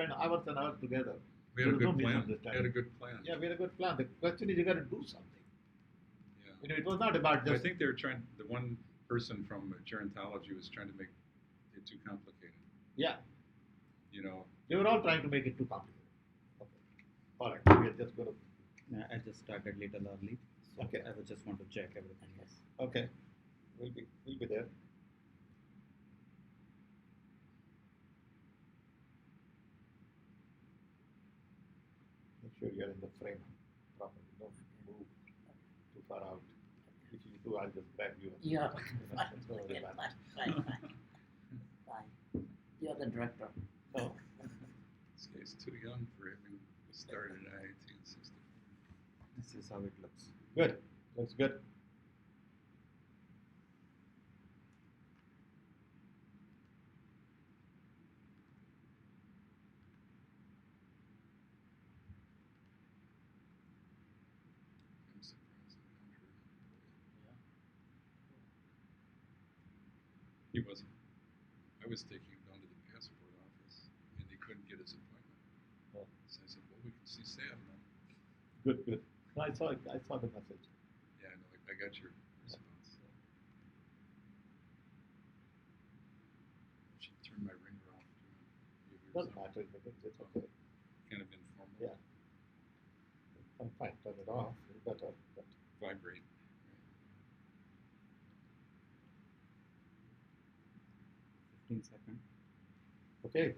spend hours and hours together. We had a There was good no plan. We had a misunderstanding. good plan. Yeah, we had a good plan. The question is, you got to do something. Yeah. You know, it was not about I just. think they were trying. The one person from gerontology was trying to make it too complicated. Yeah, You know. they were all trying to make it too complicated. Okay. All right, we are just going to. I just started little early, so Okay. I would just want to check everything. Yes. Okay, we'll be there. Make sure you're in the frame properly. Don't move too far out. If you do, I'll just grab you. Yeah. Don't worry about it. Fine. Fine. You're the director. No. This guy's too young for having started at IIT in '64. This is how it looks. Good. Looks good. I'm surprised I haven't heard him. He wasn't. I was taking him down to the passport office, and he couldn't get his appointment. Oh. So I said, "Well, we can see Sam now." Good, good. No, I saw the message. Yeah, I know. I got your response. I should turn my ringer off. Doesn't matter. It's okay. Kind of informal. Yeah. I'm fine. Turn it off. Better. But Vibrate. 15 seconds. okay.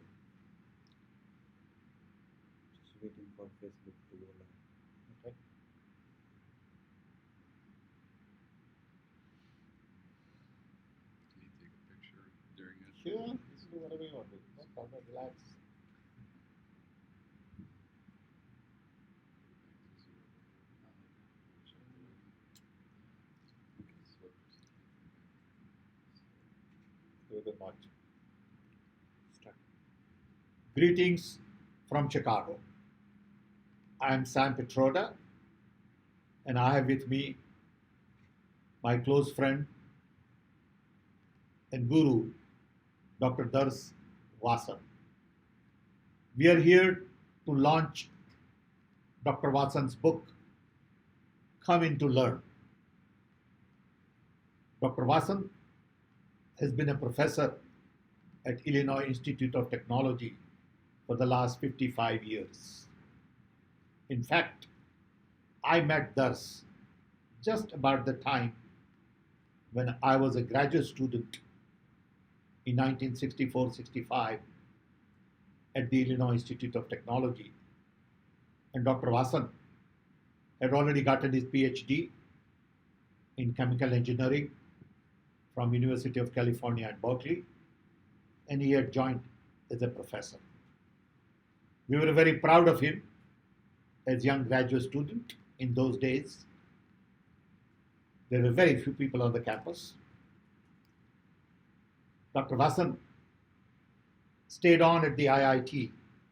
Just waiting for Facebook to go live. Okay. Can you take a picture during it? Sure. Just do whatever you want to do. No problem. Relax. Do the march. Start. Greetings from Chicago. I am Sam Pitroda, and I have with me my close friend and guru, Dr. Dars Vasan. We are here to launch Dr. Vasan's book, Come In to Learn. Dr. Vasan has been a professor at Illinois Institute of Technology for the last 55 years. In fact, I met Dars just about the time when I was a graduate student in 1964-65 at the Illinois Institute of Technology. And Dr. Vasan had already gotten his PhD in chemical engineering from University of California at Berkeley, and he had joined as a professor. We were very proud of him as young graduate student in those days. There were very few people on the campus. Dr. Vasan stayed on at the IIT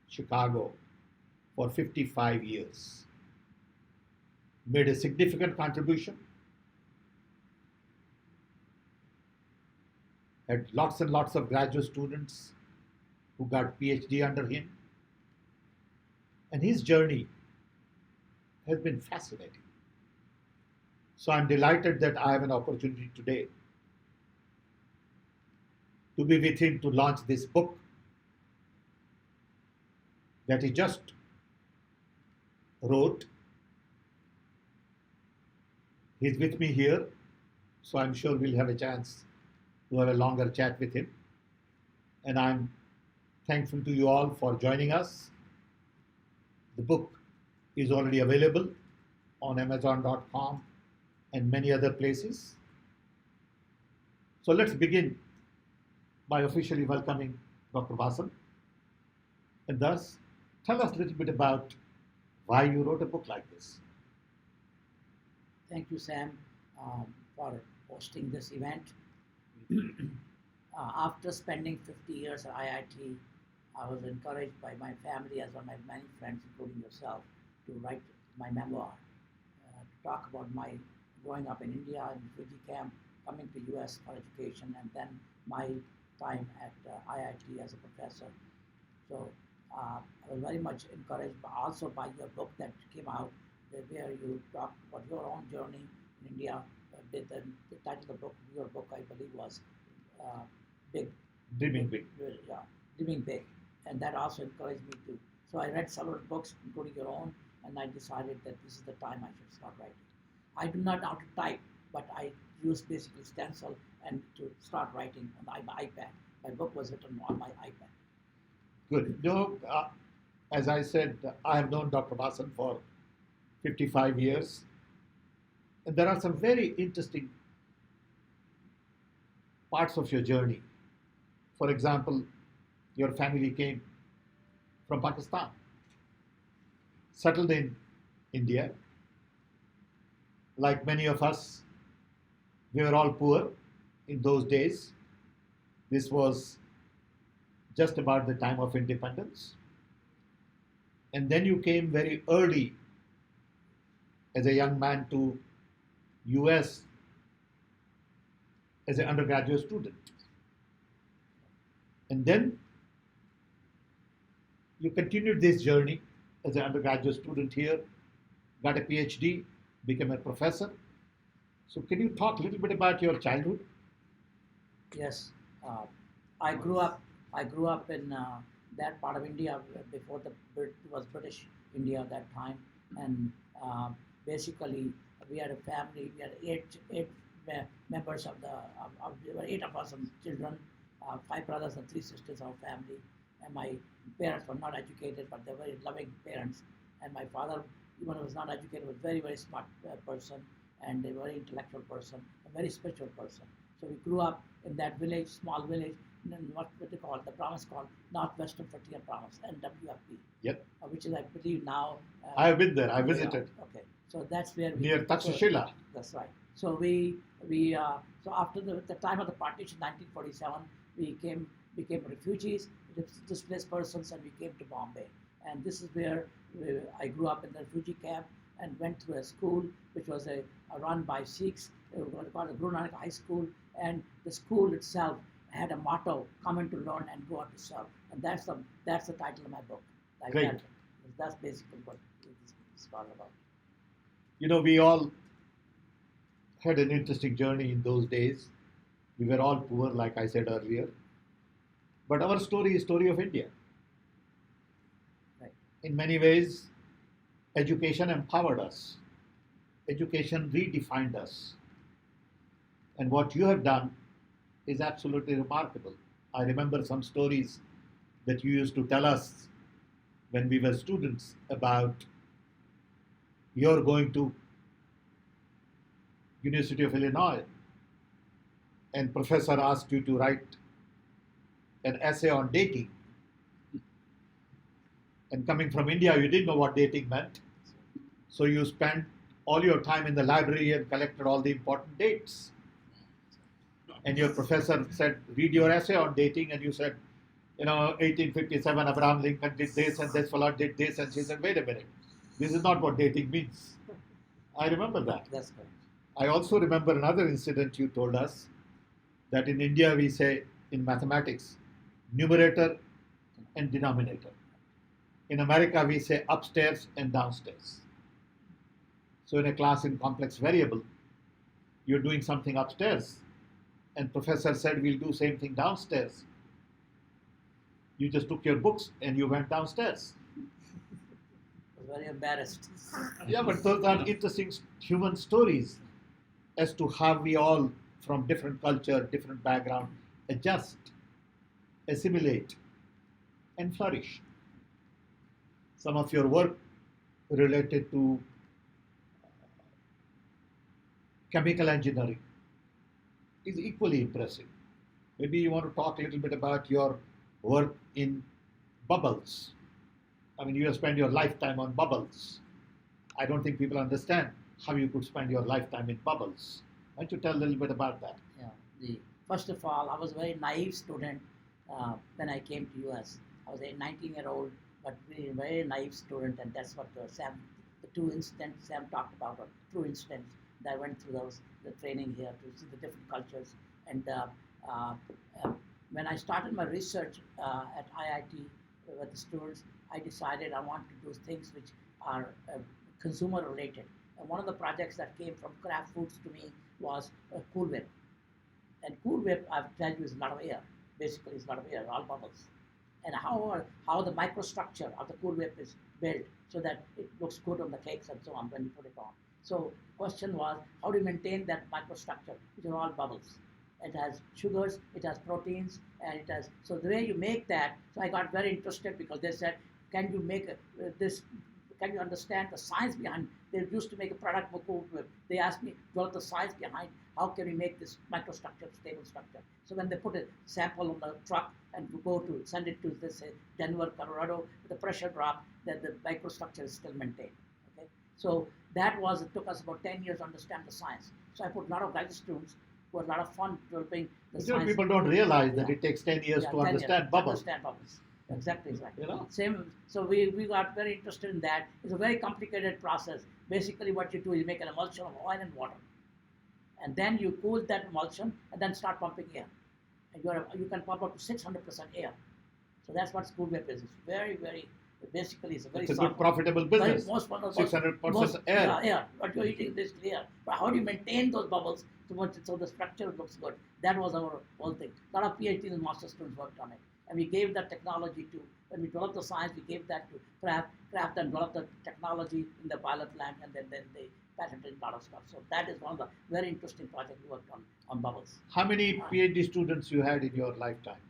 Chicago for 55 years, made a significant contribution, had lots and lots of graduate students who got PhD under him, and his journey has been fascinating. So I'm delighted that I have an opportunity today to be with him to launch this book that he just wrote. He's with me here, so I'm sure we'll have a chance to have a longer chat with him. And I'm thankful to you all for joining us. The book is already available on Amazon.com and many other places. So let's begin by officially welcoming Dr. Vasan. And thus, tell us a little bit about why you wrote a book like this. Thank you, Sam, for hosting this event. After spending 50 years at IIT, I was encouraged by my family as well as my many friends, including yourself, to write my memoir, to talk about my growing up in India, in refugee camp, coming to US for education, and then my time at IIT as a professor. So was very much encouraged also by your book that came out, where you talked about your own journey in India. The title of the book, your book, I believe, was uh, Big, Dreaming big. yeah, Dreaming Big, and that also encouraged me to. So I read several books, including your own, and I decided that this is the time I should start writing. I do not know how to type, but I use basically stencil and to start writing on my iPad. My book was written on my iPad. Good. As I said, I have known Dr. Basan for 55 years. And there are some very interesting parts of your journey. For example, your family came from Pakistan, settled in India. Like many of us, we were all poor in those days. This was just about the time of independence. And then you came very early as a young man to US as an undergraduate student. And then you continued this journey as an undergraduate student here, got a PhD, became a professor. So can you talk a little bit about your childhood? Yes, uh, I grew up. I grew up in that part of India before it was British India at that time, and basically we had a family. We had eight members of there were eight of us and children, five brothers and three sisters. Our family, and my parents were not educated, but they were very loving parents. And my father, even though he was not educated, was very smart person and a very intellectual person, a very spiritual person. So we grew up in that village, small village, in what they call the province called Northwestern Frontier Province, NWFP, Yep. which is I believe now. I have been there. I Yeah, visited okay, so that's where we near Takshashila. That's right. So we so after the time of the partition, 1947, we became refugees, displaced persons, and we came to Bombay. And this is where I grew up in the refugee camp and went to a school which was run by Sikhs, called the Guru Nanak High School, and the school itself had a motto: "Come in to learn and go out to serve." And that's the title of my book. Great. That's basically what it's all about. You know, we all had an interesting journey in those days. We were all poor, like I said earlier. But our story is story of India. Right. In many ways, education empowered us. Education redefined us. And what you have done is absolutely remarkable. I remember some stories that you used to tell us when we were students about your going to University of Illinois and professor asked you to write an essay on dating. And coming from India, you didn't know what dating meant. So you spent all your time in the library and collected all the important dates. And your professor said, read your essay on dating, and you said, 1857, Abraham Lincoln did this, and this fellow did this, and she said, wait a minute, this is not what dating means. I remember that. That's correct. I also remember another incident you told us, that in India we say in mathematics, numerator and denominator. In America we say upstairs and downstairs. So in a class in complex variable, you're doing something upstairs, and professor said we'll do same thing downstairs. You just took your books and you went downstairs. I was very embarrassed. Yeah, but those are interesting human stories as to how we all, from different culture, different background, adjust, assimilate, and flourish. Some of your work related to chemical engineering is equally impressive. Maybe you want to talk a little bit about your work in bubbles. I mean, you have spent your lifetime on bubbles. I don't think people understand how you could spend your lifetime in bubbles. Why don't you tell a little bit about that? Yeah. First of all, I was a very naive student when I came to US. I was a 19-year-old, but very naive student, and that's what the two incidents Sam talked about, are true incidents that I went through the training here to see the different cultures. And when I started my research at IIT with the students, I decided I want to do things which are consumer related. And one of the projects that came from Kraft Foods to me was Cool Whip. And Cool Whip, I've tell you, is a lot of air. Basically, it's a lot of air, all bubbles. And how the microstructure of the Cool Whip is built so that it looks good on the cakes and so on when you put it on. So question was, how do you maintain that microstructure, which are all bubbles? It has sugars, it has proteins, and it has, so the way you make that, so I got very interested because they said, can you make this, can you understand the science behind, they used to make a product for Cool Whip. They asked me, what the science behind, how can we make this microstructure, stable structure? So when they put a sample on the truck and send it to this Denver, Colorado, with a pressure drop, then the microstructure is still maintained. Okay, so it took us about 10 years to understand the science. So I put a lot of graduate students who had a lot of fun developing the science. People don't realize that it takes 10 years to 10 understand years, bubbles. Understand bubbles. Exactly right. You know? Same. So we got very interested in that. It's a very complicated process. Basically, what you do is you make an emulsion of oil and water, and then you cool that emulsion and then start pumping air. And you can pump up to 600% air. So that's what Cool Whip is. It's very, very. Basically, it's a very. It's a good profitable business. Most 600% air. Air. What you're eating is clear. But how do you maintain those bubbles so the structure looks good? That was our whole thing. A lot of PhDs and master students worked on it. And we gave that technology to, when we developed the science, we gave that to Kraft. Kraft then developed the technology in the pilot plant, and then they patented a lot of stuff. So that is one of the very interesting projects we worked on bubbles. How many PhD students you had in your lifetime?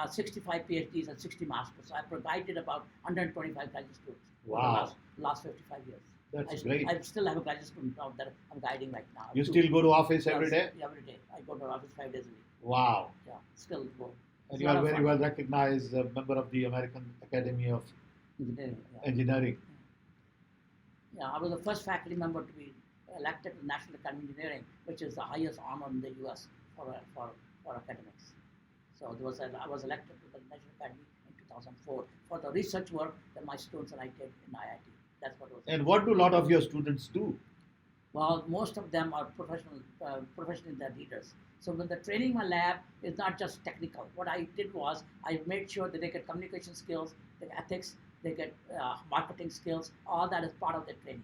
65 PhDs and 60 masters. So I provided about 125 graduate students Wow. for the last 55 years. That's great. I still have a graduate student out that I'm guiding right now. You still go to office Yes, every day? Every day. I go to office 5 days a week. Wow. Yeah, still go. And It's you a lot are of very fun. well recognized member of the American Academy of Engineering. Yeah. Engineering. Yeah, I was the first faculty member to be elected to National Academy of Engineering, which is the highest honor in the U.S. for academics. So I was elected to the National Academy in 2004 for the research work that my students and I did in IIT. That's what it was. And what do a lot of your students do? Well, most of them are professionally they're leaders. So when the training in my lab is not just technical. What I did was I made sure that they get communication skills, they get ethics, they get marketing skills. All that is part of their training.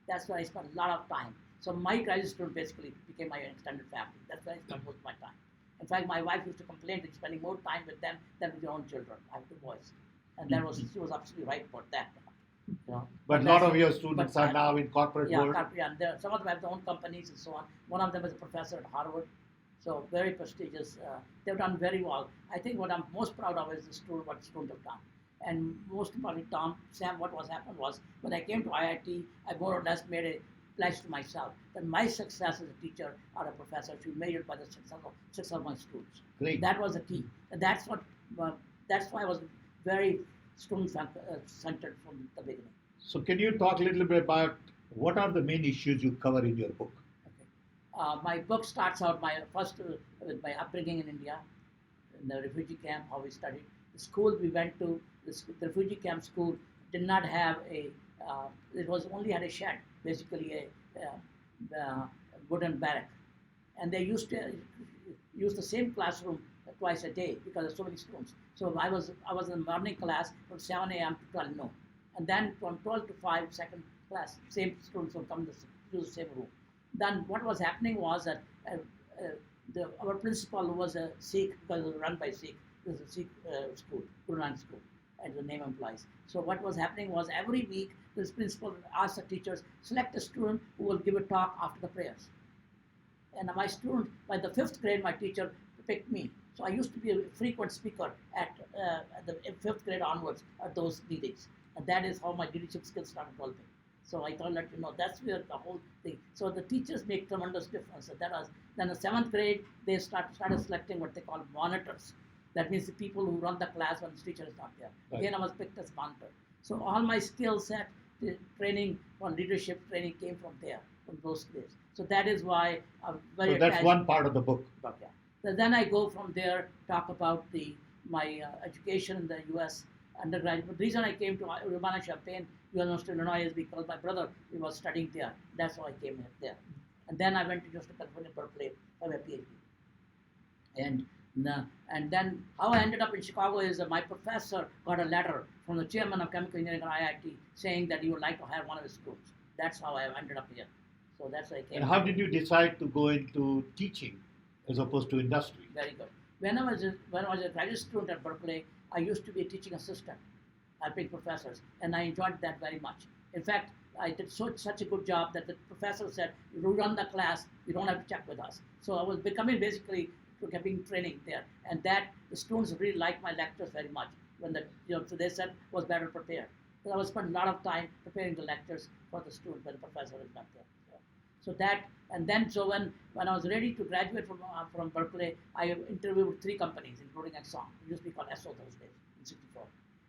That's where I spent a lot of time. So my graduate student basically became my extended family. That's where I spent most of my time. In fact, my wife used to complain that spending more time with them than with their own children. I have 2 boys, and she was absolutely right about that. You know, But a lot of your students but are now in corporate world. and some of them have their own companies and so on. One of them is a professor at Harvard, so very prestigious. They've done very well. I think what I'm most proud of is what students have done. And most importantly, Sam, what was happened was when I came to IIT, I more or less made a pledge to myself that my success as a teacher or a professor should be measured by the success of my students. Great. That was the key, and that's why I was very student-centered from the beginning. So can you talk a little bit about what are the main issues you cover in your book? Okay. My book starts out with my upbringing in India, in the refugee camp, how we studied. The school we went to, the refugee camp school, did not have it was only had a shed, basically a wooden barrack. And they used to use the same classroom twice a day because there were so many students. So I was in the morning class from 7 a.m. to 12 noon. And then from 12 to 5, second class, same students would come to use the same room. Then what was happening was that our principal was a Sikh, because it was run by Sikh. This is a Sikh school, Guru Nanak school, as the name implies. So what was happening was every week, this principal asked the teachers, select a student who will give a talk after the prayers. And my student, by the 5th grade, my teacher picked me. So I used to be a frequent speaker at the 5th grade onwards at those meetings. And that is how my leadership skills started developing. So I thought, that's where the whole thing. So the teachers make tremendous difference. Then the 7th grade, they started selecting what they call monitors. That means the people who run the class when the teacher is not there. Right. Again, I was picked as monitor. So all my skill set, the training on leadership training came from there, from those grades. So that is why I'm very So that's attached one part of the book. about that. So then I go from there, talk about my education in the U.S. undergraduate. The reason I came to Urbana-Champaign, University of Illinois, is because my brother was studying there. That's how I came there. And then I went to University of California, Berkeley, for my PhD. And And then how I ended up in Chicago is my professor got a letter from the chairman of chemical engineering at IIT saying that he would like to hire one of his students. That's how I ended up here. So that's why I came. And how did you decide to go into teaching as opposed to industry? Very good. When I was a graduate student at Berkeley, I used to be a teaching assistant, helping professors, and I enjoyed that very much. In fact, I did such a good job that the professor said, "You run the class, you don't have to check with us." So I was becoming basically getting training there, and that the students really liked my lectures very much. When so they said was better prepared. So I was spent a lot of time preparing the lectures for the student when the professor is not there. So that, and then so when I was ready to graduate from Berkeley, I interviewed 3 companies, including Exxon. It used to be called ESSO those days in '64,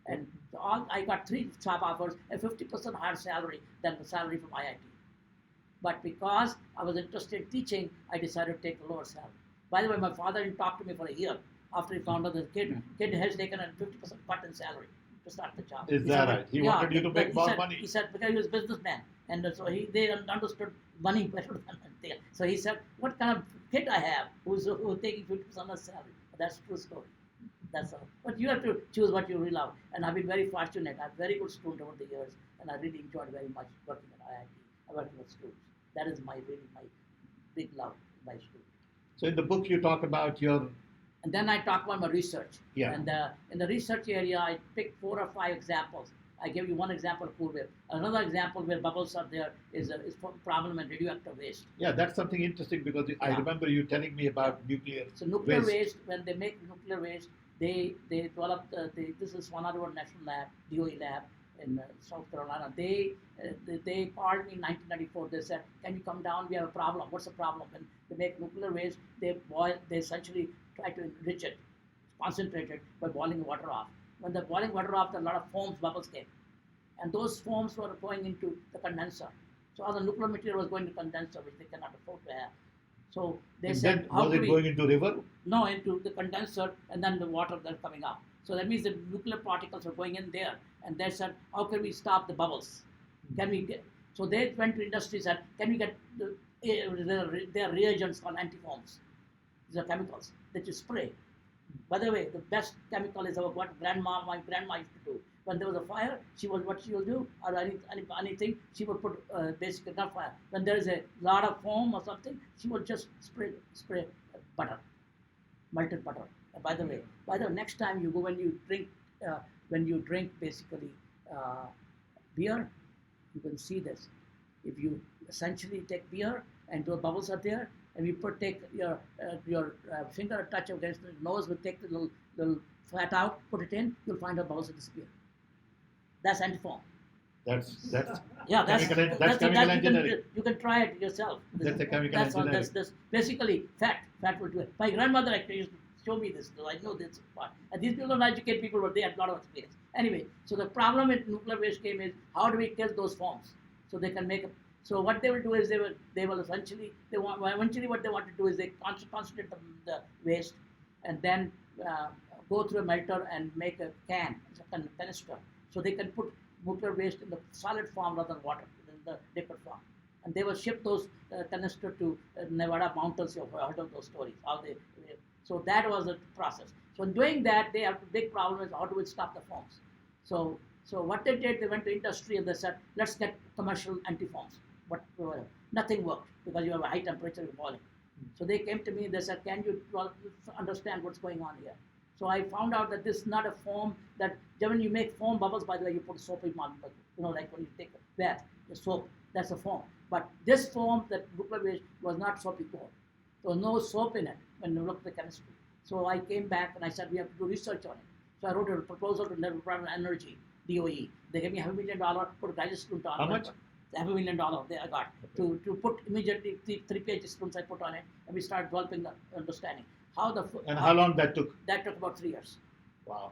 and I got 3 job offers and 50% higher salary than the salary from IIT. But because I was interested in teaching, I decided to take the lower salary. By the way, my father didn't talk to me for a year after he found out that the kid has taken a 50% cut in salary to start the job. Is that right? He wanted you to make more money. He said because he was a businessman, and so they understood money better than they. So he said, "What kind of kid I have who's taking 50% of salary?" That's a true story. That's all. But you have to choose what you really love. And I've been very fortunate. I'm a very good student over the years, and I really enjoyed very much working at IIT. Working with students. That is my big love, my students. So in the book you talk about your. And then I talk about my research. Yeah. And in the research area, I picked 4 or 5 examples. I give you one example of cool wave. Another example where bubbles are there is problem in radioactive waste. Yeah, that's something interesting because I remember you telling me about nuclear. So nuclear waste, when they make nuclear waste, they develop. This is Swan River National Lab, DOE lab in South Carolina. They called me in 1994. They said, "Can you come down? We have a problem." What's the problem? When they make nuclear waste, they essentially try to enrich it, concentrate it by boiling water off. When the boiling water off, a lot of foams, bubbles came. And those foams were going into the condenser. So all the nuclear material was going to condenser, which they cannot afford to have. So they said, how was it going into river? No, into the condenser and then the water that's coming out. So that means the nuclear particles are going in there. And they said, how can we stop the bubbles? Can we get? So they went to industry and said, can we get their reagents called antifoams? These are chemicals that you spray. By the way, the best chemical is what my grandma used to do. When there was a fire, what she will do, or anything, she will put basically not fire. When there is a lot of foam or something, she will just spray butter, melted butter. And by the way, next time you go when you drink basically beer, you can see this. If you essentially take beer and the bubbles are there, and you take your finger touch against the nose, will take the little fat out, put it in, you'll find the bubbles will disappear. That's antifoam. That's chemical engineering. You can try it yourself. That's a chemical engineering. That's basically fat. Fat will do it. My grandmother actually used to show me this, so I know this part. And these people don't educate people, but they have a lot of experience. Anyway, so the problem with nuclear waste came is how do we kill those foams so they can make a. So what they will do is eventually what they want to do is they concentrate the waste and then go through a melter and make a can, a canister. So they can put nuclear waste in the solid form rather than water, in the liquid form. And they will ship those canister to Nevada mountains. You've heard of those stories. So that was the process. So in doing that, they have a big problem is how do we stop the foams. So what they did, they went to industry and they said, let's get commercial antifoams. But nothing worked because you have a high temperature you're boiling. So they came to me and they said, can you understand what's going on here? So I found out that this is not a foam that when you make foam bubbles, by the way, you put soapy on, like when you take a bath, the soap, that's a foam. But this foam that nuclear waste was not soapy core. There was no soap in it when you look at the chemistry. So I came back and I said, we have to do research on it. So I wrote a proposal to the Department of Energy, DOE. They gave me $500,000, put a graduate student on it. How much? $500,000 I got to put immediately 3 PhD students I put on it, and we started developing the understanding. How long that took? That took about 3 years. Wow.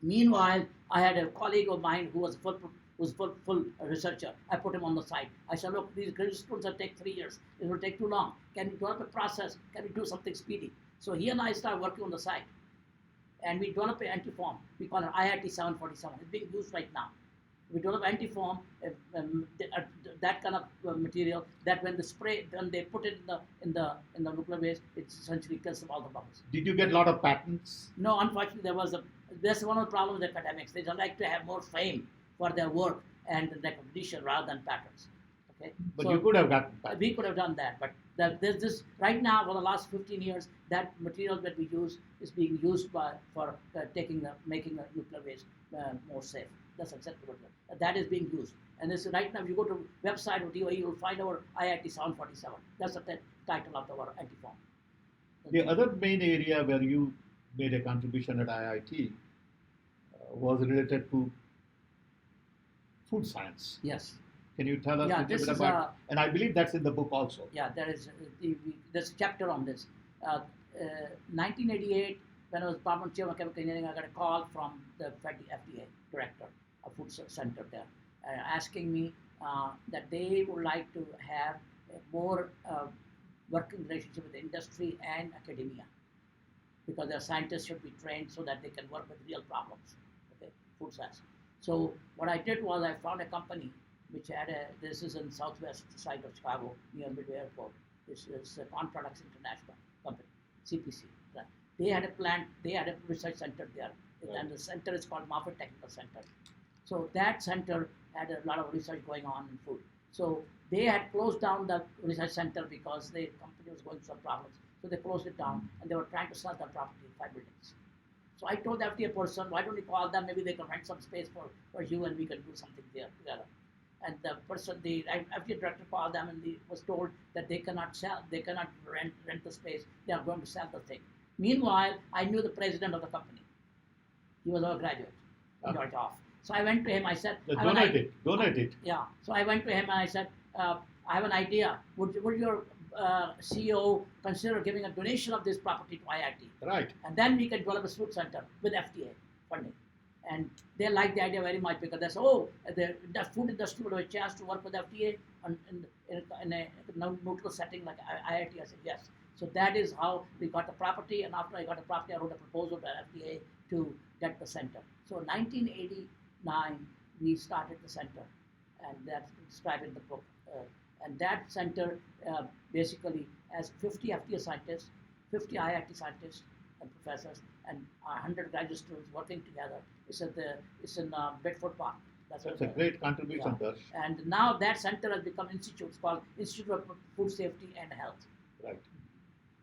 Meanwhile, I had a colleague of mine who was full researcher. I put him on the side. I said, look, these graduate students will take 3 years. It will take too long. Can we develop a process? Can we do something speedy? So he and I started working on the side. And we developed an antifoam. We call it IIT 747. It's being used right now. We develop antifoam, that kind of material that when they put it in the nuclear waste, it essentially kills all the bubbles. Did you get a lot of patents? No, unfortunately, that's one of the problems with academics. They don't like to have more fame for their work and recognition rather than patents. Okay, But so you could have gotten patents. we could have done that, but there's this right now for the last 15 years that material that we use is being used for making the nuclear waste more safe. That's exactly what that is being used. And this right now, if you go to website of DOE, you'll find our IIT 747. That's the title of our antifoam. The other main area where you made a contribution at IIT was related to food science. Yes. Can you tell us Yeah, a little this bit is about? And I believe that's in the book also. Yeah, there's a chapter on this. 1988, when I was Department Chair of Chemical Engineering, I got a call from the FDA director of Food Center there, asking me that they would like to have a more working relationship with industry and academia, because their scientists should be trained so that they can work with real problems. Okay, food science. So what I did was I found a company which this is in southwest side of Chicago near Midway Airport. This is Corn Products International Company, CPC. Right. They had a plant, they had a research center there, and the center is called Moffett Technical Center. So that center had a lot of research going on in food. So they had closed down the research center because the company was going through some problems. So they closed it down and they were trying to sell the property in 5 buildings. So I told the FDA person, why don't you call them? Maybe they can rent some space for you and we can do something there together. And the FDA director called them and he was told that they cannot rent the space. They are going to sell the thing. Meanwhile, I knew the president of the company. He was our graduate, George Off. So I went to him. I said, Donate it. Yeah. So I went to him and I said, I have an idea. Would your CEO consider giving a donation of this property to IIT? Right. And then we can develop a food center with FDA funding. And they liked the idea very much because they said, the food industry would have a chance to work with FDA in a neutral setting like IIT. I said, yes. So that is how we got the property. And after I got the property, I wrote a proposal to FDA to get the center. So 1989, we started the center. And that's described in the book. And that center basically has 50 FDA scientists, 50 IIT scientists and professors, and 100 graduate students working together. It's in Bedford Park. That's a great contribution, Darsh. And now that center has become institute. It's called Institute of Food Safety and Health. Right.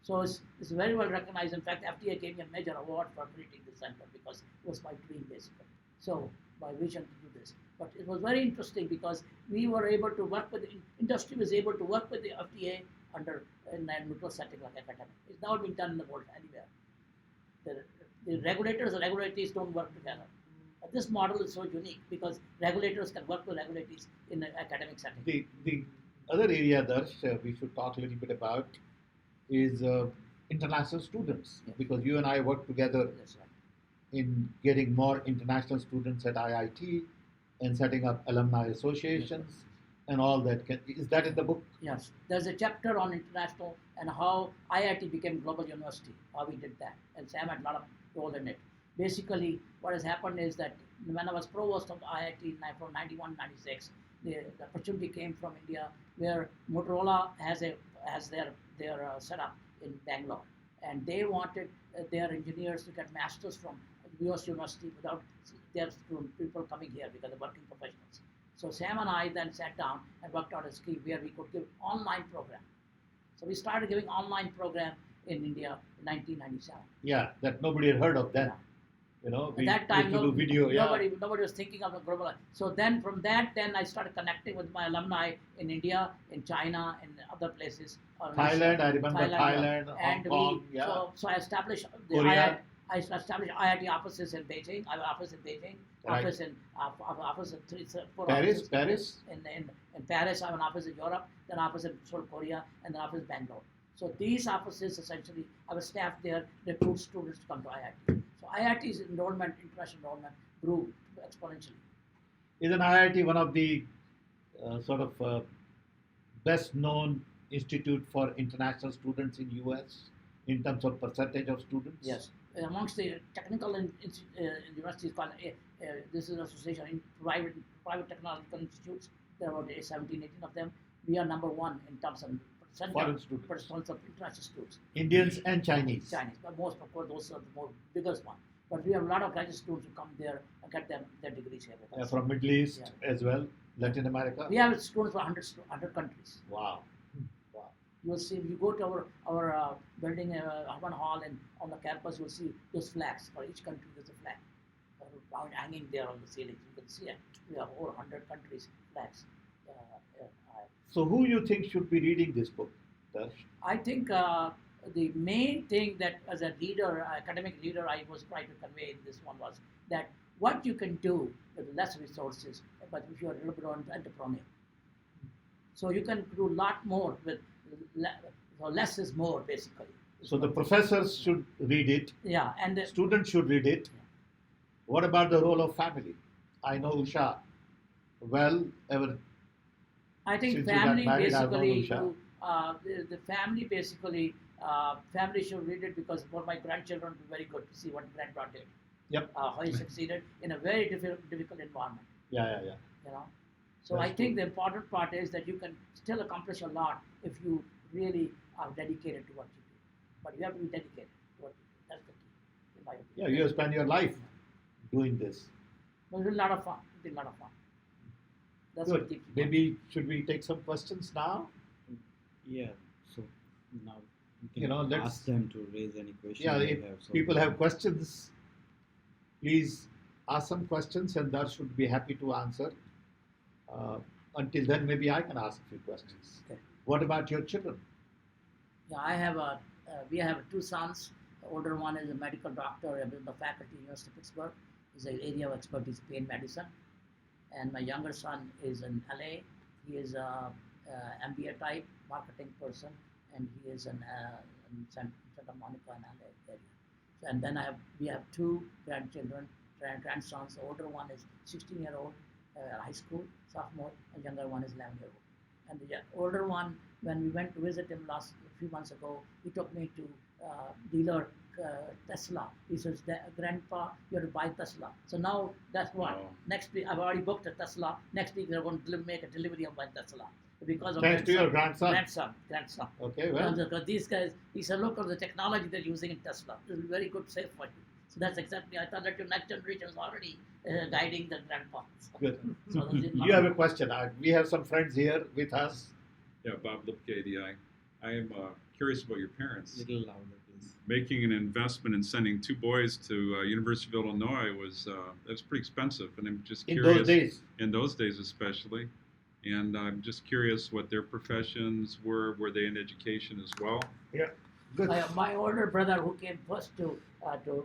So it's very well recognized. In fact, FDA gave me a major award for creating the center because it was my dream basically. So my vision to do this. But it was very interesting because we were able to work with industry was able to work with the FDA in a neutral setting like academic. It's now been done in the world anywhere. The regulators and regulators don't work together. But this model is so unique because regulators can work with regulators in an academic setting. The other area, Darsh, we should talk a little bit about is international students, because you and I work together in getting more international students at IIT and setting up alumni associations and all that. Is that in the book? Yes. There's a chapter on international and how IIT became global university, how we did that. And Sam had a lot of role in it. Basically, what has happened is that when I was provost of IIT from 91, 96, the opportunity came from India where Motorola has their setup in Bangalore. And they wanted their engineers to get masters from US university without their people coming here because they're working professionals. So Sam and I then sat down and worked out a scheme where we could give online program. So we started giving online program in India in 1997. Yeah, that nobody had heard of then. Yeah. You know, At that time, nobody was thinking of a global. So then from that, then I started connecting with my alumni in India, in China, in other places. Thailand, I remember Thailand, Hong Kong. So I established Korea. I established IIT offices in Beijing. I have an office in Beijing, Right. office in four Paris, offices Paris. In Paris. I have an office in Europe, then office in Seoul, Korea, and then office in Bangalore. So these offices essentially, our staff there recruit students to come to IIT. So IIT's enrollment, international enrollment, grew exponentially. Isn't IIT one of the best known institute for international students in US in terms of percentage of students? Yes, amongst the technical universities called this is an association in private technological institutes. There are about 17, 18 of them. We are number one in terms of Foreign students. percent of international students. Indians and Chinese. Chinese, but most of course those are the more biggest one. But we have a lot of graduate students who come there and get their degrees here with us. From Middle East Yeah. as well, Latin America. We have students from 100 countries. Wow. You will see if you go to our building, urban hall, and on the campus, you will see those flags. For each country, there's a flag hanging there on the ceiling. You can see it. We have over 100 countries flags. So who you think should be reading this book, Darsh? I think the main thing that as a leader, academic leader, I was trying to convey in this one was that what you can do with less resources, but if you are a little bit on entrepreneur. So you can do a lot more with less is more, basically. So the professors should read it. Yeah, and Students should read it. What about the role of family? I know Usha well. I think Since you got family married, I've known basically, Usha. the family basically, family should read it because for my grandchildren, it would be very good to see what granddaughter did. Yep. How he succeeded in a very difficult environment. Yeah. You know, so That's I think the important part is that you can still accomplish a lot if you really are dedicated to what you do. But you have to be dedicated to what you do. That's the key, in my opinion. Yeah, you have spent your life doing this. But it's a lot of fun. It's a lot of fun. That's Good. what keeps you going. Maybe should we take some questions now? Yeah. So now you can You know, let's- ask them to raise any questions. Yeah, they if have. So people have questions, please ask some questions and Darsh should be happy to answer. Until then, maybe I can ask a few questions. Okay. What about your children? Yeah, we have two sons. The older one is a medical doctor in the faculty at University of Pittsburgh. His area of expertise is pain medicine. And my younger son is in LA. He is a MBA type marketing person, and he is in Santa Monica and LA area. So, and then we have two grandsons. The older one is 16-year-old, high school sophomore, and younger one is 11-year-old. And the older one, when we went to visit him a few months ago, he took me to dealer Tesla. He says, "Grandpa, you have to buy Tesla." So now that's what. Oh. Next week, I've already booked a Tesla. Next week, they're going to make a delivery of my Tesla because of Thanks to your grandson. Grandson. Okay, well, Because these guys, he said, "Look at the technology they're using in Tesla. This is very good, safe for you." So that's exactly. I thought that your next generation is already guiding the grandpa. good. So there's a lot You have of- a question. We have some friends here with us. Yeah, Bob Lipke, I am curious about your parents. little louder, please. Making an investment in sending two boys to University of Illinois was pretty expensive, and I'm just In curious. those days, In those days, especially, and I'm just curious what their professions were. Were they in education as well? good. My older brother, who came first to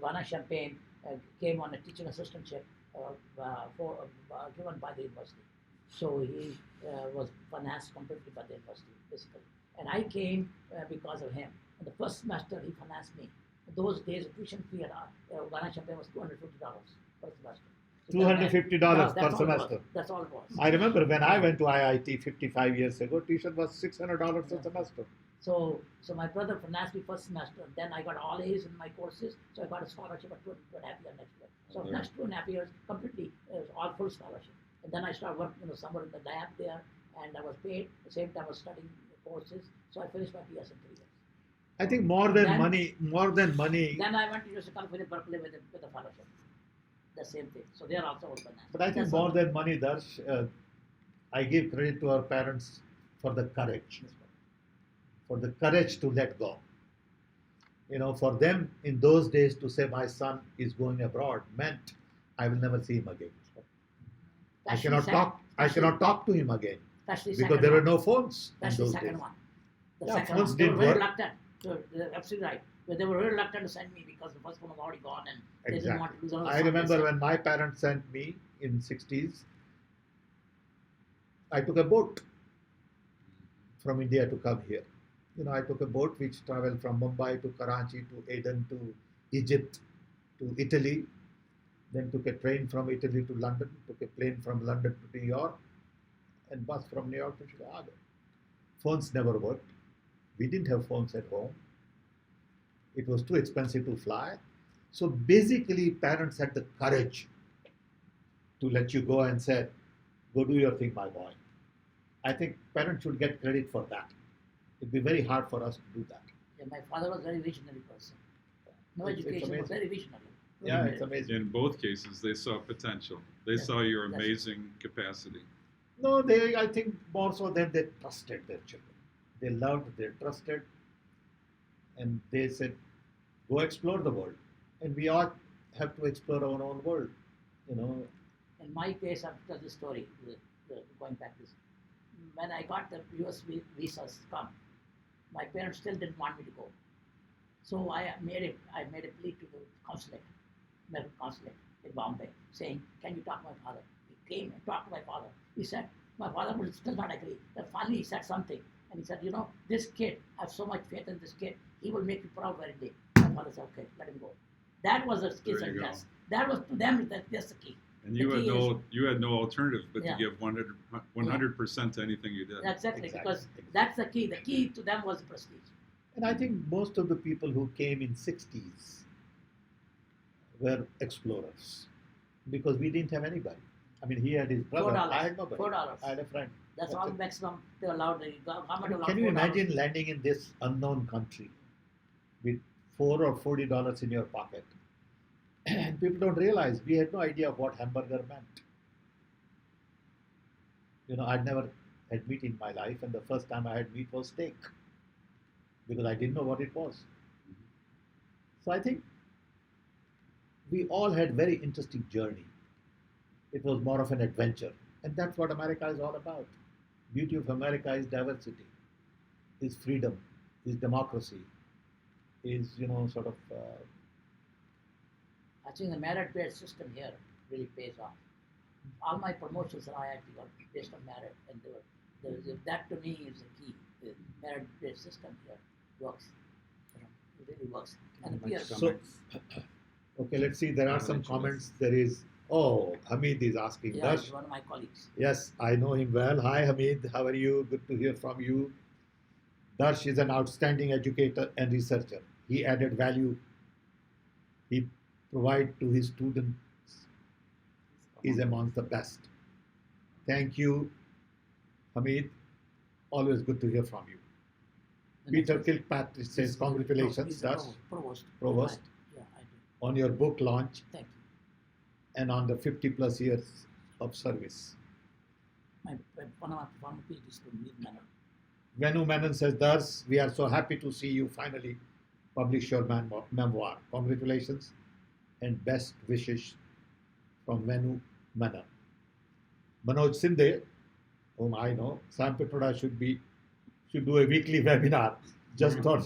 Ghana Champagne, came on a teaching assistantship given by the university. So he was financed completely by the university, basically. And I came because of him. In the first semester, he financed me. In those days, the tuition fee at Ghana Champagne was $250 per semester. So $250 that's per all it was. semester. That's all it was. I remember when I went to IIT 55 years ago, tuition was $600 a semester. So my brother financed me first semester. Then I got all A's in my courses, so I got a scholarship at 2.5 years next year. So Yeah. next 2.5 years, completely all full scholarship. And then I started working in the summer in the lab there, and I was paid. At the same time, I was studying the courses. So I finished my PS in 3 years. I think more than Then- money. Then I went to University of California, Berkeley with a fellowship. The same thing. So they are also all financed. But I think That's more all. than money, Darsh, I give credit to our parents for the courage. For the courage to let go. You know, for them in those days to say my son is going abroad meant I will never see him again. I That's the cannot sec- talk. I that's the- cannot talk to him again That's the because second there were one. no phones That's in the those second days. one. The Yeah, second phones one. They were didn't very work. reluctant. So they're absolutely right. But they were very reluctant to send me because the first one was already gone and they didn't want to lose another I son, they remember said. when my parents sent me in 60s, I took a boat from India to come here. You know, I took a boat which traveled from Mumbai to Karachi to Aden to Egypt to Italy, then took a train from Italy to London, took a plane from London to New York, and bus from New York to Chicago. Phones never worked. We didn't have phones at home. It was too expensive to fly. So basically, parents had the courage to let you go and said, "Go do your thing, my boy." I think parents should get credit for that. It'd be very hard for us to do that. Yeah, my father was a very visionary person. No It's education, but amazing. very visionary. Yeah, Very it's amazing. In both cases, they saw potential. They Yes, saw your that's- amazing capacity. No, they. I think more so than they trusted their children. They loved, they trusted, and they said, "Go explore the world." And we all have to explore our own world. You know, In my case, I've told this story, going back this. When I got the US visas come, my parents still didn't want me to go. So I made a plea to the consulate, medical consulate in Bombay, saying, "Can you talk to my father?" He came and talked to my father. He said, my father would still not agree. Then finally he said something, and he said, "You know, this kid, I have so much faith in this kid. He will make you proud one day." My father said, "Okay, let him go." That was a kiss There you and go. yes. That was to them. That's the key. And The you had key is- you had no alternative but Yeah. to give 100% to anything you did. Exactly, Exactly. because that's the key. The key to them was prestige. and I think most of the people who came in '60s were explorers because we didn't have anybody. I mean, he had his brother. $4. I had nobody. $4. I had a friend. That's That's all it. maximum they allowed. The government allowed Can you $4. imagine landing in this unknown country with $4 or $40 in your pocket? And people don't realize we had no idea what hamburger meant. You know, I'd never had meat in my life, and the first time I had meat was steak because I didn't know what it was. So I think we all had very interesting journey. It was more of an adventure, and that's what America is all about. Beauty of America is diversity, is freedom, is democracy, is sort of I think the merit-based system here really pays off. All my promotions at IIT were based on merit, and that to me is the key. The merit-based system here works. It really works. And the peers. so. Okay, let's see. There are some comments. There is. Oh, Hamid is asking. Yeah, Darsh, he's one of my colleagues. yes, I know him well. Hi, Hamid. How are you? Good to hear from you. Darsh is an outstanding educator and researcher. He added value he provides to his students is amongst the best. Thank you, Hamid. Always good to hear from you. The Peter next- Kilpatrick says, he's congratulations, the Darsh, provost. Provost. Right. Yeah, I do. on your book launch Thank you. and on the 50 plus years of service. One of my former PhD students, Neil Manor. Venu Menon says, Darsh, we are so happy to see you finally publish your memoir. Congratulations and best wishes from Venu Menon. Manoj Sinde, whom I know, Sam Pitroda should do a weekly webinar just on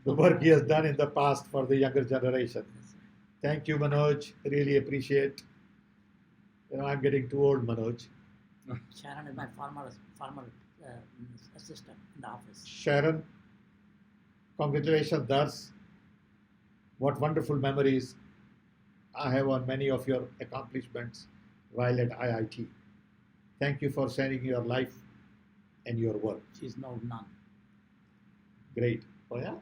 the work he has done in the past for the younger generation. Thank you, Manoj. Really appreciate. I'm getting too old, Manoj. Sharon is my former assistant in the office. Sharon, congratulations, Darsh. What wonderful memories I have on many of your accomplishments while at IIT. Thank you for sharing your life and your work. She's now none. Great. Oh, yeah?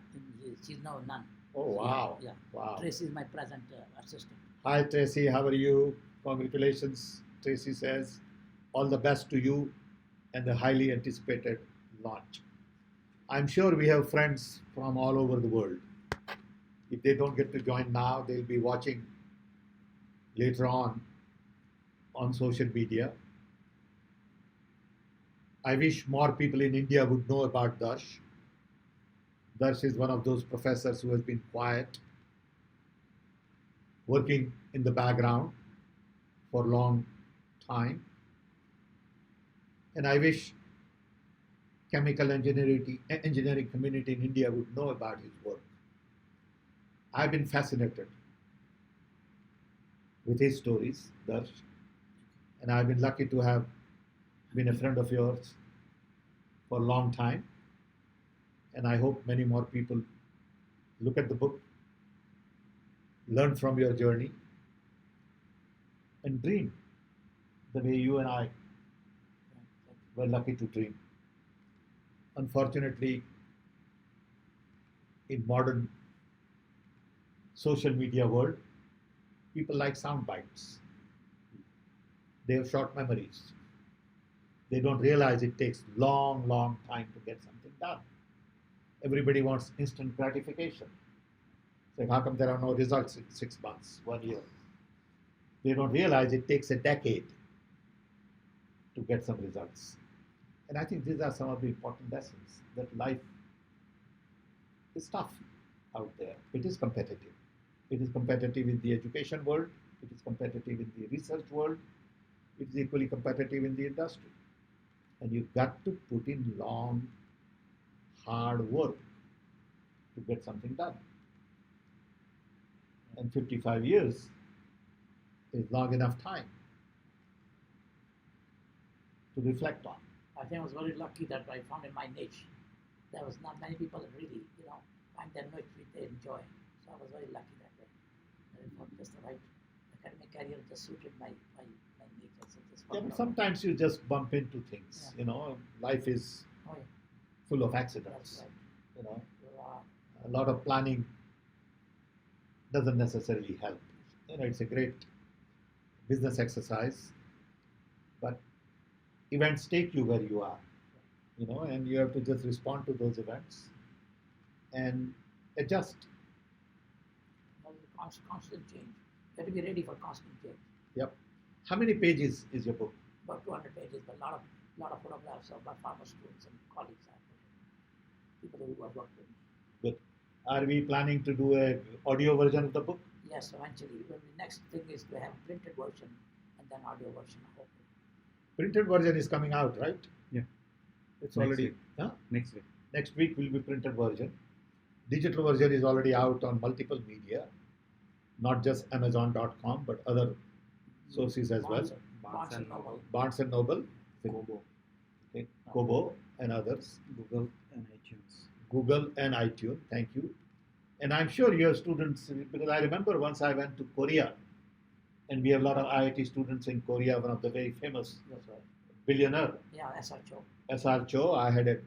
She's now none. Oh, wow. Yeah. Wow. Tracy is my present assistant. Hi, Tracy. How are you? Congratulations, Tracy says. All the best to you and the highly anticipated launch. I'm sure we have friends from all over the world. If they don't get to join now, they'll be watching later on social media. I wish more people in India would know about Darsh. Darsh is one of those professors who has been quiet, working in the background for a long time. And I wish chemical engineering community in India would know about his work. I've been fascinated with his stories, Darsh, and I've been lucky to have been a friend of yours for a long time. And I hope many more people look at the book, learn from your journey, and dream the way you and I were lucky to dream. Unfortunately, in modern social media world, people like sound bites. They have short memories. They don't realize it takes long, long time to get something done. Everybody wants instant gratification. So how come there are no results in 6 months, 1 year? They don't realize it takes a decade to get some results. And I think these are some of the important lessons that life is tough out there. It is competitive. It is competitive in the education world. It is competitive in the research world. It is equally competitive in the industry. And you've got to put in long, hard work to get something done. And 55 years is long enough time to reflect on. I think I was very lucky that I found in my niche. There was not many people that really, find their niche which they enjoy. So I was very lucky that way. That it was just the right academic career just suited my niche. So just Yeah, worked but out. sometimes you just bump into things. Yeah. Life is Oh, yeah, full of that's accidents. right. You know, You are, a lot of planning doesn't necessarily help. It's a great business exercise, but events take you where you are. And you have to just respond to those events and adjust. constant change. You have to be ready for constant change. Yep. How many pages is your book? About 200 pages, but a lot of photographs of my former students and colleagues. I put in. People who have worked with me. Good. Are we planning to do a audio version of the book? Yes, eventually. The next thing is to have printed version and then audio version. I hope. Printed version is coming out, right? Yeah. It's Next already week. huh? Next week. Next week will be printed version. Digital version is already out on multiple media, not just Amazon.com, but other sources as well. Barnes and Noble. Barnes and Noble, Kobo, okay, Kobo, and others. Google, and iTunes. Google and iTunes. Thank you. And I'm sure your students, because I remember once I went to Korea, and we have a lot of IIT students in Korea. One of the very famous That's right. billionaire, Yeah, SRCO. SR Cho. I had a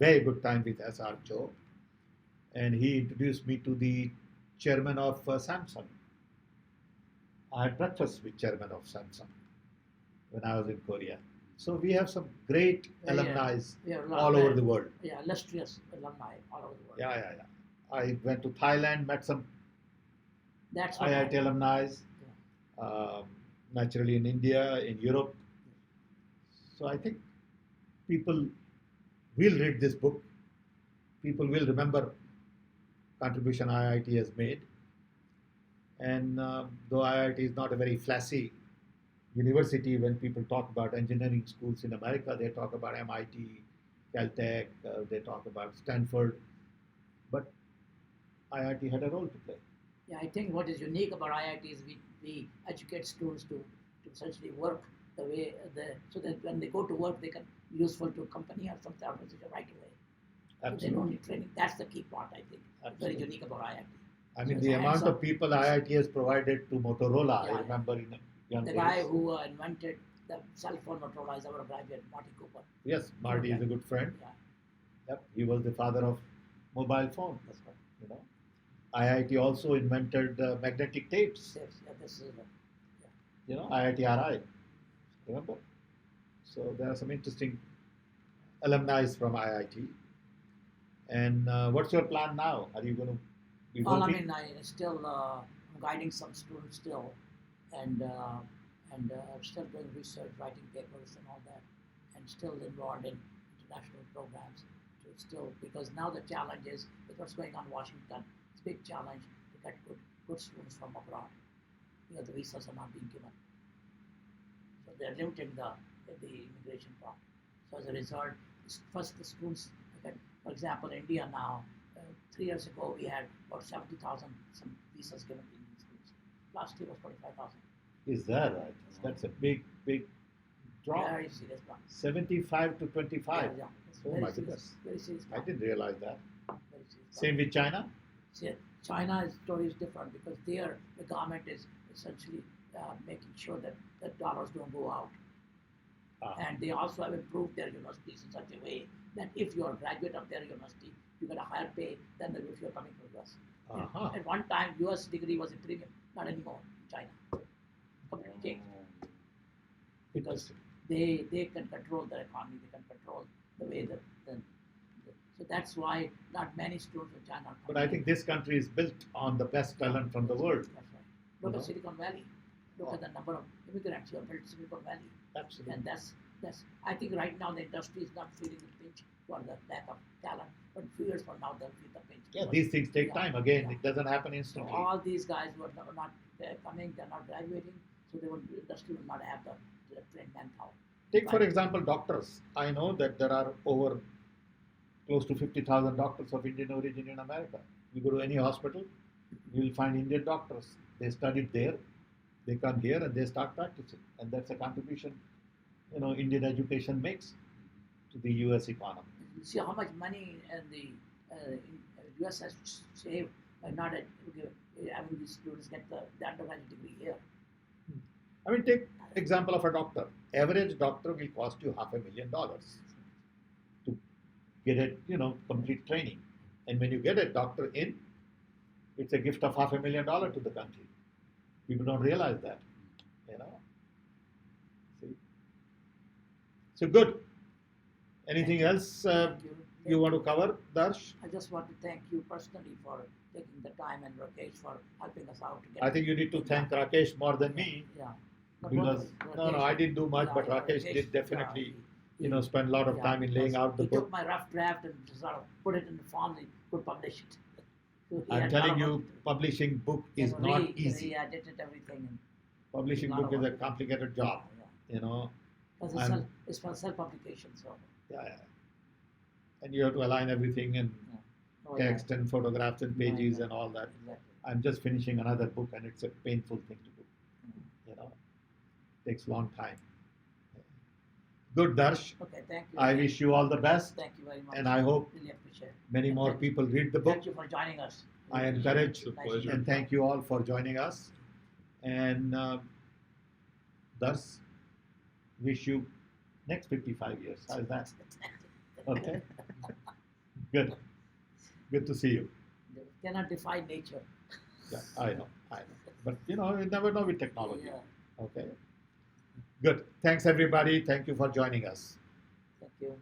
very good time with SR Cho, and he introduced me to the chairman of Samsung. I had breakfast with chairman of Samsung when I was in Korea. So we have some great alumni We have a lot all of over the world. Yeah, illustrious alumni all over the world. Yeah. I went to Thailand, met some That's what IIT alumni, naturally in India, in Europe. So I think people will read this book. People will remember contribution IIT has made. And though IIT is not a very flashy university, when people talk about engineering schools in America, they talk about MIT, Caltech, they talk about Stanford. But IIT had a role to play. Yeah, I think what is unique about IIT is we educate students to essentially work the way so that when they go to work they can be useful to a company or some organization right away. So they don't Absolutely. need training. That's the key part, I think. It's very Absolutely. unique about IIT. I mean, So the it's amount hands-on. of people IIT has provided to Motorola, Yeah. I remember in young The days. guy who invented the cell phone Motorola is our graduate, Marty Cooper. Yes, Marty is a good friend. Yeah, Yep, he was the father of mobile phone. that's right. IIT also invented magnetic tapes. Yes, yeah, this is IIT RI. Remember? So there are some interesting alumni from IIT. And what's your plan now? Are you going to be well, I working? mean, I still I'm guiding some students still, and still doing research, writing papers, and all that, and still involved in international programs. So still, because now the challenge is with what's going on in Washington, it's a big challenge to get good students from abroad. The visas are not being given, so they're limiting the immigration part. So as a result, first the students, okay, for example, India now. 3 years ago, we had about 70,000 some visas given to Indian schools. Last year was 45,000. Is that right? That's a big drop. Very serious drop. 75 to 25. Yeah, it's Oh very my serious, goodness. very serious I drop. didn't realize that. Very serious drop. Same with China? See, China's story is different because there the government is essentially making sure that the dollars don't go out. Ah. And they also have improved their universities in such a way that if you are a graduate of their university, you get a higher pay than if you're coming from US. Uh-huh. At one time, US degree was a premium, not anymore in China. Completely changed because they can control their economy, they can control the way so that's why not many students in China are But coming I in. think this country is built on the best talent from the world. That's right. Look You at know? Silicon Valley. Look at the number of immigrants who have built Silicon Valley. Absolutely. And that's I think right now the industry is not feeling the pinch for the lack of talent, but a few years from now they'll feel the pinch. Yeah, because- these things take yeah, time. Again, yeah. it doesn't happen So instantly. all these guys who are not coming, they're not graduating, so the industry will not have the trained manpower. Take, for Right. example, doctors. I know that there are over close to 50,000 doctors of Indian origin in America. You go to any hospital, you will find Indian doctors. They studied there, they come here and they start practicing. And that's a contribution, Indian education makes to the US economy. You see how much money the US has saved by not having these students get the undergraduate degree here. I mean, take example of a doctor. Average doctor will cost you $500,000 to get it, complete training. And when you get a doctor in, it's a gift of $500,000 to the country. People don't realize that, See? So good. Anything else Thank you. you want to cover, Darsh? I just want to thank you personally for taking the time and Rakesh for helping us out to get. I think you need to thank Rakesh more than me, Yeah. But because both- I didn't do much, yeah, but yeah, Rakesh did definitely, spend a lot of yeah, time in laying because out the he book. took my rough draft and sort of put it in the form he could publish it. So he I'm had telling lot of you, work to do. publishing book is So not he easy. edited everything. And, Publishing lot book of is a work. complicated job, Because And- it's for self-publication, so. yeah. And you have to align everything and Oh, yeah. text and photographs and Yeah, pages yeah. and all that. Exactly. I'm just finishing another book and it's a painful thing to do, takes a long time. Good, Darsh. Okay, thank you. I again. wish you all the best, Thank you very much. and I hope Really appreciate it. many And more thank- people read the book. Thank you for joining us. I encourage It's a Nice. pleasure. and thank you all for joining us. And thus, wish you next 55 years. How's that? Okay. Good. Good to see you. You cannot defy nature. Yeah, I know. But you never know with technology. Yeah, Okay. Good. Thanks everybody. Thank you for joining us. thank you.